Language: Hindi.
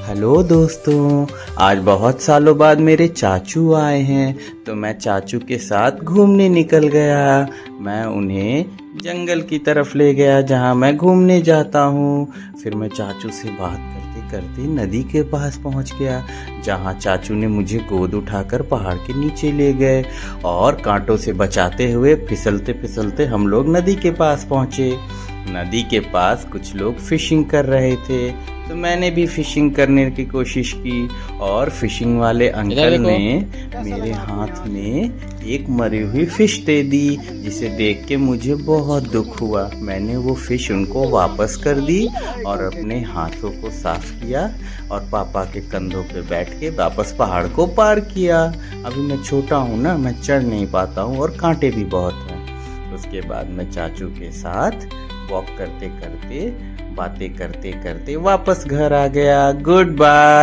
हेलो दोस्तों, आज बहुत सालों बाद मेरे चाचू आए हैं तो मैं चाचू के साथ घूमने निकल गया। मैं उन्हें जंगल की तरफ ले गया जहाँ मैं घूमने जाता हूँ। फिर मैं चाचू से बात करते करते नदी के पास पहुँच गया जहाँ चाचू ने मुझे गोद उठाकर पहाड़ के नीचे ले गए और कांटों से बचाते हुए फिसलते फिसलते हम लोग नदी के पास पहुँचे। नदी के पास कुछ लोग फिशिंग कर रहे थे तो मैंने भी फिशिंग करने की कोशिश की और फिशिंग वाले अंकल ने मेरे हाथ में एक मरी हुई फिश दे दी, जिसे देख के मुझे बहुत दुख हुआ। मैंने वो फिश उनको वापस कर दी और अपने हाथों को साफ किया और पापा के कंधों पे बैठ के वापस पहाड़ को पार किया। अभी मैं छोटा हूँ ना, मैं चढ़ नहीं पाता हूँ और कांटे भी बहुत हैं। उसके बाद मैं चाचू के साथ वॉक करते करते बातें करते करते वापस घर आ गया। Good bye.